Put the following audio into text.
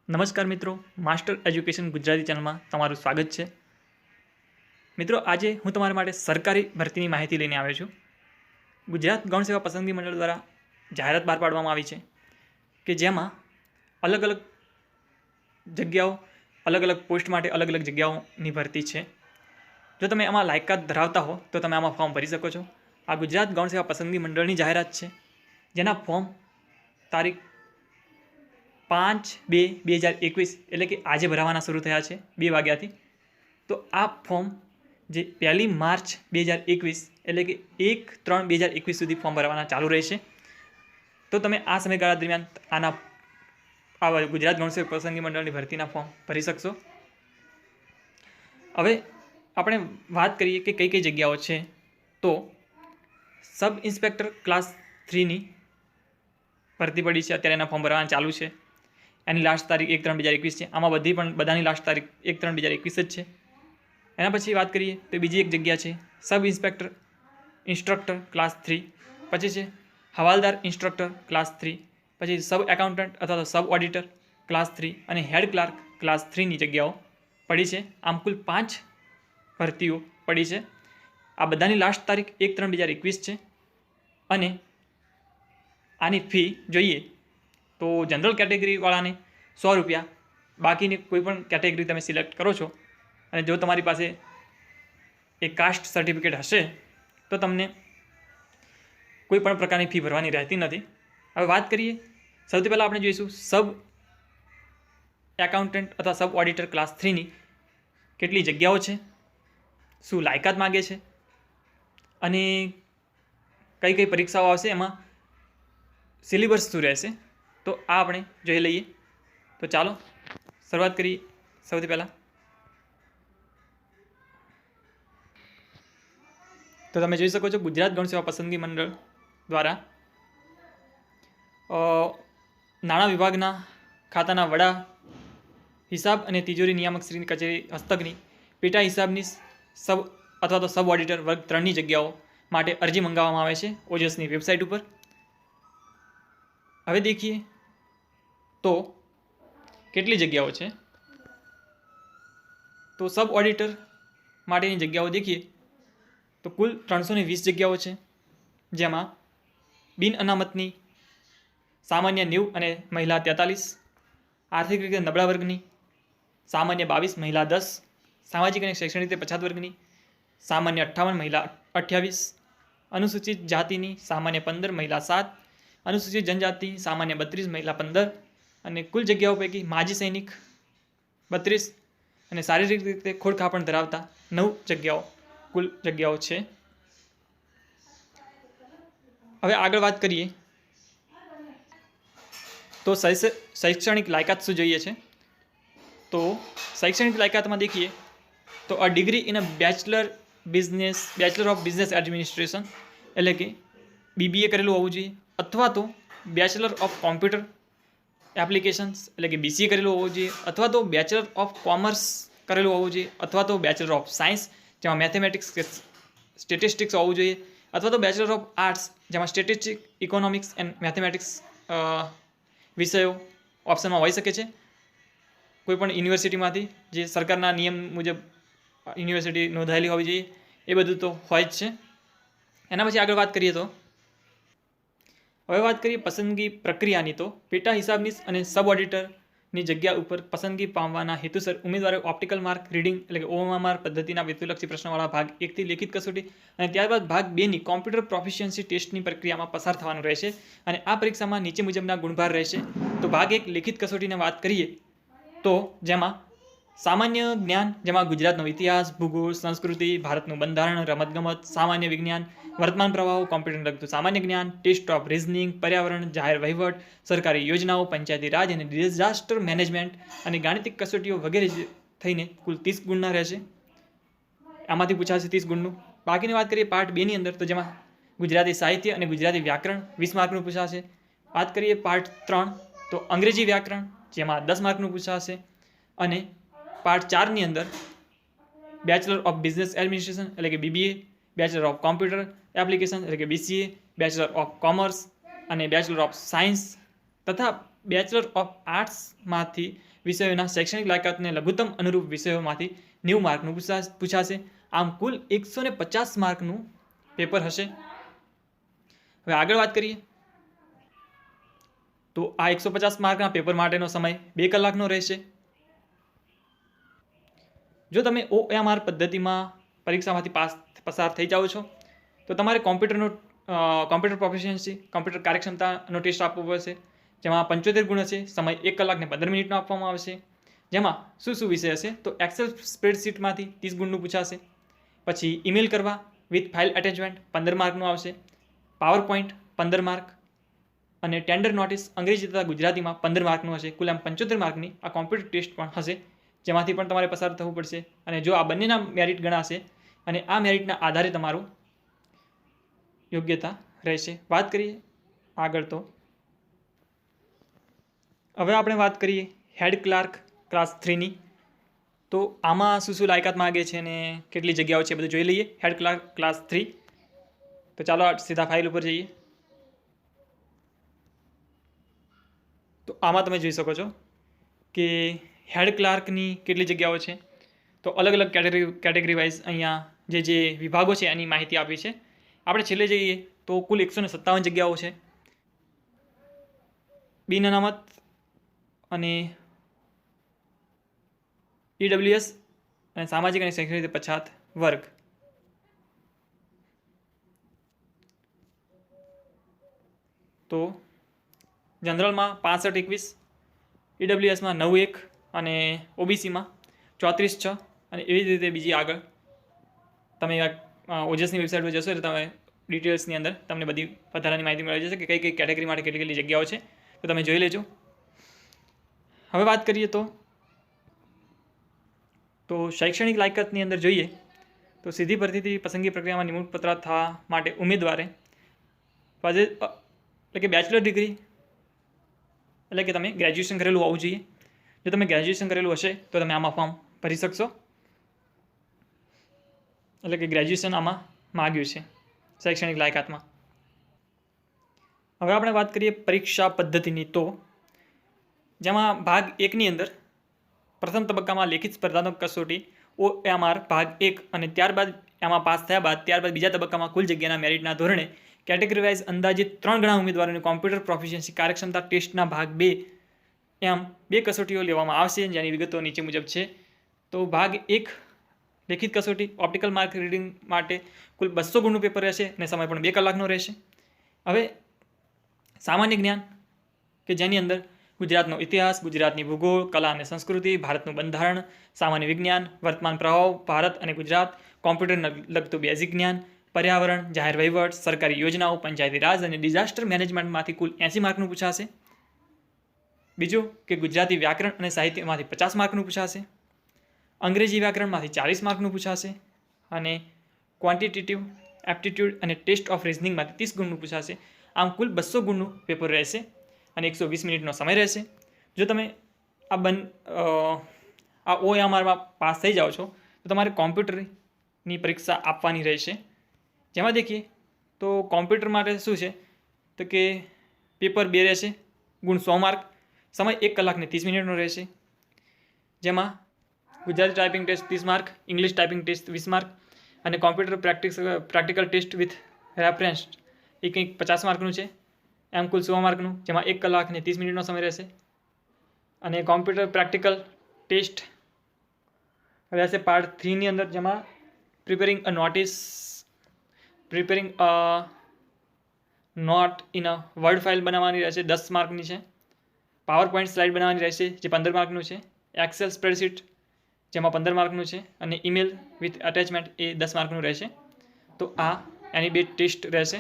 નમસ્કાર મિત્રો, master education Gujarati ચેનલમાં તમારું સ્વાગત છે। મિત્રો, આજે હું તમારા માટે સરકારી ભરતીની માહિતી લઈને આવ્યો છું। ગુજરાત ગૌણ સેવા પસંદગી મંડળ દ્વારા જાહેરાત બહાર પાડવામાં આવી છે કે જેમાં અલગ અલગ જગ્યાઓ, અલગ અલગ પોસ્ટ માટે અલગ અલગ જગ્યાઓની ભરતી છે। જો તમે આમાં લાયકાત ધરાવતા હો તો તમે આમાં ફોર્મ ભરી શકો છો। આ ગુજરાત ગૌણ સેવા પસંદગી મંડળની જાહેરાત છે, જેના ફોર્મ તારીખ 5/2/2021 એટલે કે આજે ભરાવાના શરૂ થયા છે 2 વાગ્યાથી। તો આ ફોર્મ જે 1 માર્ચ 2021 એટલે કે 1/3/2021 સુધી ફોર્મ ભરવાના ચાલુ રહેશે। તો તમે આ સમયગાળા દરમિયાન આવા ગુજરાત ગૌણ સેવા પસંદગી મંડળની ભરતીના ફોર્મ ભરી શકશો। હવે આપણે વાત કરીએ કે કઈ કઈ જગ્યાઓ છે। તો સબ ઇન્સ્પેક્ટર ક્લાસ 3ની ભરતી પડી છે, અત્યારે એના ફોર્મ ભરવાના ચાલુ છે। એની લાસ્ટ તારીખ 1/3/2021 છે। આમાં બધાની લાસ્ટ તારીખ 1/3/2021 જ છે। એના પછી વાત કરીએ તો બીજી એક જગ્યા છે સબ ઇન્સ્પેક્ટર ઇન્સ્ટ્રક્ટર ક્લાસ 3, પછી છે હવાલદાર ઇન્સ્ટ્રક્ટર ક્લાસ 3, પછી સબ એકાઉન્ટન્ટ અથવા તો સબ ઓડિટર ક્લાસ 3 અને હેડ ક્લાર્ક ક્લાસ 3ની જગ્યાઓ પડી છે। આમ કુલ 5 ભરતીઓ પડી છે। આ બધાની લાસ્ટ તારીખ 1/3/2021 છે। અને આની ફી જોઈએ તો જનરલ કેટેગરીવાળાને 100 રૂપિયા, બાકીની કોઈ પણ કેટેગરી તમે સિલેક્ટ કરો છો અને જો તમારી પાસે એક કાસ્ટ સર્ટિફિકેટ હશે તો તમને કોઈ પણ પ્રકારની ફી ભરવાની રહેતી નથી। હવે વાત કરીએ, સૌથી પહેલાં આપણે જોઈશું સબ એકાઉન્ટન્ટ અથવા સબ ઓડિટર ક્લાસ 3ની કેટલી જગ્યાઓ છે, શું લાયકાત માગે છે અને કઈ કઈ પરીક્ષાઓ આવશે, એમાં સિલેબસ શું રહેશે, તો આ આપણે જોઈ લઈએ। તો ચાલો શરૂઆત કરીએ। સૌથી પહેલાં તો તમે જોઈ શકો છો ગુજરાત ગૌણ સેવા પસંદગી મંડળ દ્વારા નાણાં વિભાગના ખાતાના વડા, હિસાબ અને તિજોરી નિયામક શ્રીની કચેરી હસ્તકની પેટા હિસાબની સબ અથવા તો સબ ઓડિટર વર્ગ 3ની જગ્યાઓ માટે અરજી મંગાવવામાં આવે છે ઓજસની વેબસાઇટ ઉપર। હવે દેખીએ તો કેટલી જગ્યાઓ છે। તો સબ ઓડિટર માટેની જગ્યાઓ દેખીએ તો કુલ 320 જગ્યાઓ છે, જેમાં બિન અનામતની સામાન્ય 90 અને મહિલા 43, આર્થિક રીતે નબળા વર્ગની સામાન્ય 22, મહિલા 10, સામાજિક અને શૈક્ષણિક રીતે પછાત વર્ગની સામાન્ય 58, મહિલા 28, અનુસૂચિત જાતિની સામાન્ય 15, મહિલા 7, અનુસૂચિત જનજાતિ સામાન્ય 32, મહિલા 15 અને કુલ જગ્યાઓ પૈકી માજી સૈનિક 32 અને શારીરિક રીતે ખોડખાપણ ધરાવતા 9 જગ્યાઓ કુલ જગ્યાઓ છે। હવે આગળ વાત કરીએ તો શૈક્ષણિક લાયકાત શું જોઈએ છે। તો શૈક્ષણિક લાયકાતમાં દેખીએ તો a degree in a bachelor of business administration એટલે કે BBA કરેલું હોવું જોઈએ, અથવા તો બેચલર ઓફ કોમ્પ્યુટર એપ્લિકેશન્સ એટલે કે BCA કરેલું હોવું જોઈએ, અથવા તો બેચલર ઓફ કોમર્સ કરેલું હોવું જોઈએ, અથવા તો બેચલર ઓફ સાયન્સ જેમાં મેથેમેટિક્સ કે સ્ટેટિસ્ટિક્સ હોવું જોઈએ, અથવા તો બેચલર ઓફ આર્ટ્સ જેમાં સ્ટેટિસ્ટિક, ઇકોનોમિક્સ એન્ડ મેથેમેટિક્સ વિષયો ઓપ્શનમાં હોઈ શકે છે કોઈ પણ યુનિવર્સિટીમાંથી, જે સરકારના નિયમ મુજબ યુનિવર્સિટી નોંધાયેલી હોવી જોઈએ। એ બધું તો હોય જ છે। એના પછી આગળ વાત કરીએ તો હવે વાત કરીએ પસંદગી પ્રક્રિયાની, તો પેટા હિસાબનીસ અને સબ ઓડિટરની જગ્યા ઉપર પસંદગી પામવાના હેતુસર ઉમેદવારે ઓપ્ટિકલ માર્ક રીડિંગ એટલે કે OMR પદ્ધતિના હેતુલક્ષી પ્રશ્નવાળા ભાગ 1થી લેખિત કસોટી અને ત્યારબાદ ભાગ 2ની કોમ્પ્યુટર પ્રોફિશિયન્સી ટેસ્ટની પ્રક્રિયામાં પસાર થવાનું રહેશે। અને આ પરીક્ષામાં નીચે મુજબના ગુણભાર રહેશે। તો ભાગ 1 લેખિત કસોટીની વાત કરીએ તો જેમાં સામાન્ય જ્ઞાન, જેમાં ગુજરાતનો ઇતિહાસ, ભૂગોળ, સંસ્કૃતિ, ભારતનું બંધારણ, રમતગમત, સામાન્ય વિજ્ઞાન, વર્તમાન પ્રવાહો, કોમ્પ્યુટર લગતું સામાન્ય જ્ઞાન, ટેસ્ટ ઓફ રિઝનિંગ, પર્યાવરણ, જાહેર વહીવટ, સરકારી યોજનાઓ, પંચાયતી રાજ અને ડિઝાસ્ટર મેનેજમેન્ટ અને ગાણિતિક કસોટીઓ વગેરે થઈને કુલ 30 ગુણના રહેશે। આમાંથી પૂછાશે 30 ગુણનું। બાકીની વાત કરીએ પાર્ટ 2ની અંદર, તો જેમાં ગુજરાતી સાહિત્ય અને ગુજરાતી વ્યાકરણ 20 માર્કનું પૂછાશે। વાત કરીએ પાર્ટ 3 તો અંગ્રેજી વ્યાકરણ, જેમાં 10 માર્કનું પૂછાશે। અને પાર્ટ 4ની અંદર બેચલર ઓફ બિઝનેસ એડમિનિસ્ટ્રેશન એટલે કે BBA, bachelor of computer application એટલે કે BCA, બેચલર ઓફ કોમર્સ અને બેચલર ઓફ સાયન્સ તથા બેચલર ઓફ આર્ટ્સમાંથી વિષયોના શૈક્ષણિક લાયકાતને લઘુત્તમ અનુરૂપ વિષયોમાંથી 90 માર્કનું પૂછાશે. આમ કુલ 150 માર્કનું પેપર હશે. હવે આગળ વાત કરીએ તો આ 150 માર્કના પેપર માટેનો સમય 2 કલાકનો રહેશે. જો તમે OMR પદ્ધતિમાં પરીક્ષામાંથી પસાર થઈ જાઓ છો તો તમારે કોમ્પ્યુટર પ્રોફિશિયન્સી, કોમ્પ્યુટર કાર્યક્ષમતાનો ટેસ્ટ આપવો પડશે, જેમાં 75 ગુણ હશે. સમય 1 કલાક ને 15 મિનિટનો આપવામાં આવશે. જેમાં શું વિષય હશે તો એક્સેલ સ્પ્રેડશીટમાંથી 30 ગુણનું પૂછાશે. પછી ઈમેલ કરવા વિથ ફાઇલ અટેચમેન્ટ 15 માર્કનું આવશે. પાવર પોઈન્ટ 15 માર્ક અને ટેન્ડર નોટિસ અંગ્રેજી તથા ગુજરાતીમાં 15 માર્કનું હશે. કુલ આમ 75 માર્કની આ કોમ્પ્યુટર ટેસ્ટ પણ હશે, જેમાંથી પણ તમારે પસાર થવું પડશે. અને જો આ બંનેના મેરિટ ગણાશે અને આ મેરિટના આધારે તમારું યોગ્યતા રહેશે. વાત કરીએ આગળ તો હવે આપણે વાત કરીએ હેડ ક્લાર્ક ક્લાસ 3ની. તો આમાં શું લાયકાત માગે છે અને કેટલી જગ્યાઓ છે બધું જોઈ લઈએ. Head clerk class 3. તો ચાલો સીધા ફાઇલ ઉપર જઈએ. તો આમાં તમે જોઈ શકો છો કે હેડ ક્લાર્કની કેટલી જગ્યાઓ છે. તો અલગ અલગ કેટેગરી વાઇઝ અહીંયા જે વિભાગો છે એની માહિતી આપી છે. આપણે છેલ્લે જઈએ તો કુલ 157 જગ્યાઓ છે. બિન અનામત અને EWS અને સામાજિક અને શૈક્ષણિક રીતે પછાત વર્ગ. તો જનરલમાં 65-21, EWSમાં 9-1 અને OBCમાં 34-6 અને એવી જ રીતે બીજી આગળ તમે ઓજસની વેબસાઇટ પર જશો એટલે તમે ડિટેલ્સની અંદર તમને બધી વધારાની માહિતી મળી જશે કે કઈ કઈ કેટેગરી માટે કેટલી કેટલી જગ્યાઓ છે. તો તમે જોઈ લેજો. હવે વાત કરીએ તો શૈક્ષણિક લાયકાતની અંદર જોઈએ તો સીધી ભરતીથી પસંદગી પ્રક્રિયામાં નિમણૂક પત્ર થવા માટે ઉમેદવારે એટલે કે બેચલર ડિગ્રી એટલે કે તમે ગ્રેજ્યુએશન કરેલું હોવું જોઈએ. જો તમે ગ્રેજ્યુએશન કરેલું હશે તો તમે આમાં ફોર્મ ભરી શકશો. એટલે કે ગ્રેજ્યુએશન આમાં માગ્યું છે શૈક્ષણિક લાયકાતમાં. હવે આપણે વાત કરીએ પરીક્ષા પદ્ધતિની. તો જેમાં ભાગ 1ની અંદર પ્રથમ તબક્કામાં લેખિત સ્પર્ધાત્મક કસોટી OMR ભાગ 1 અને ત્યારબાદ એમાં પાસ થયા બાદ ત્યારબાદ બીજા તબક્કામાં કુલ જગ્યાના મેરિટના ધોરણે કેટેગરી વાઇઝ અંદાજિત 3 ગણા ઉમેદવારોને કોમ્પ્યુટર પ્રોફિશિયન્સી કાર્યક્ષમતા ટેસ્ટના ભાગ 2 એમ 2 કસોટીઓ લેવામાં આવશે, જેની વિગતો નીચે મુજબ છે. તો ભાગ 1 લેખિત કસોટી ઓપ્ટિકલ માર્ક રીડિંગ માટે કુલ 200 ગુણનું પેપર રહેશે અને સમય પણ 2 કલાકનો રહેશે. હવે સામાન્ય જ્ઞાન કે જેની અંદર ગુજરાતનો ઇતિહાસ, ગુજરાતની ભૂગોળ, કલા અને સંસ્કૃતિ, ભારતનું બંધારણ, સામાન્ય વિજ્ઞાન, વર્તમાન પ્રવાહો, ભારત અને ગુજરાત, કોમ્પ્યુટરને લગતું બેઝિક જ્ઞાન, પર્યાવરણ, જાહેર વહીવટ, સરકારી યોજનાઓ, પંચાયતી રાજ અને ડિઝાસ્ટર મેનેજમેન્ટમાંથી કુલ 80 માર્કનું પૂછાશે. બીજું કે ગુજરાતી વ્યાકરણ અને સાહિત્યમાંથી 50 માર્કનું પૂછાશે. અંગ્રેજી વ્યાકરણમાંથી 40 માર્કનું પૂછાશે અને ક્વોન્ટિટેટિવ એપ્ટિટ્યૂડ અને ટેસ્ટ ઓફ રિઝનિંગમાંથી 30 ગુણનું પૂછાશે. આમ કુલ 200 ગુણનું પેપર રહેશે અને 120 મિનિટનો સમય રહેશે. જો તમે આ OMRમાં પાસ થઈ જાઓ છો તો તમારે કોમ્પ્યુટરની પરીક્ષા આપવાની રહેશે. જેમાં દેખીએ તો કોમ્પ્યુટર માટે શું છે તો કે પેપર 2 રહેશે, ગુણ 100 માર્ક, સમય 1 કલાક ને 30 મિનિટનો રહેશે. જેમાં ગુજરાતી typing test 30 mark, English typing test 20 mark અને computer practical test with reference એ કંઈક 50 માર્કનું છે. એમ કુલ 100 માર્કનું, જેમાં 1 કલાક ને 30 મિનિટનો સમય રહેશે. અને કોમ્પ્યુટર પ્રેક્ટિકલ ટેસ્ટ રહેશે પાર્ટ 3ની અંદર, જેમાં preparing a note in a word file બનાવવાની રહેશે, 10 માર્કની છે. પાવર પોઈન્ટ સ્લાઇડ બનાવવાની રહેશે, જે 15 માર્કનું છે. એક્સેલ સ્પ્રેડશીટ જેમાં 15 માર્કનું છે અને ઈમેલ વિથ અટેચમેન્ટ એ 10 માર્કનું રહેશે. તો આ એની 2 ટેસ્ટ રહેશે.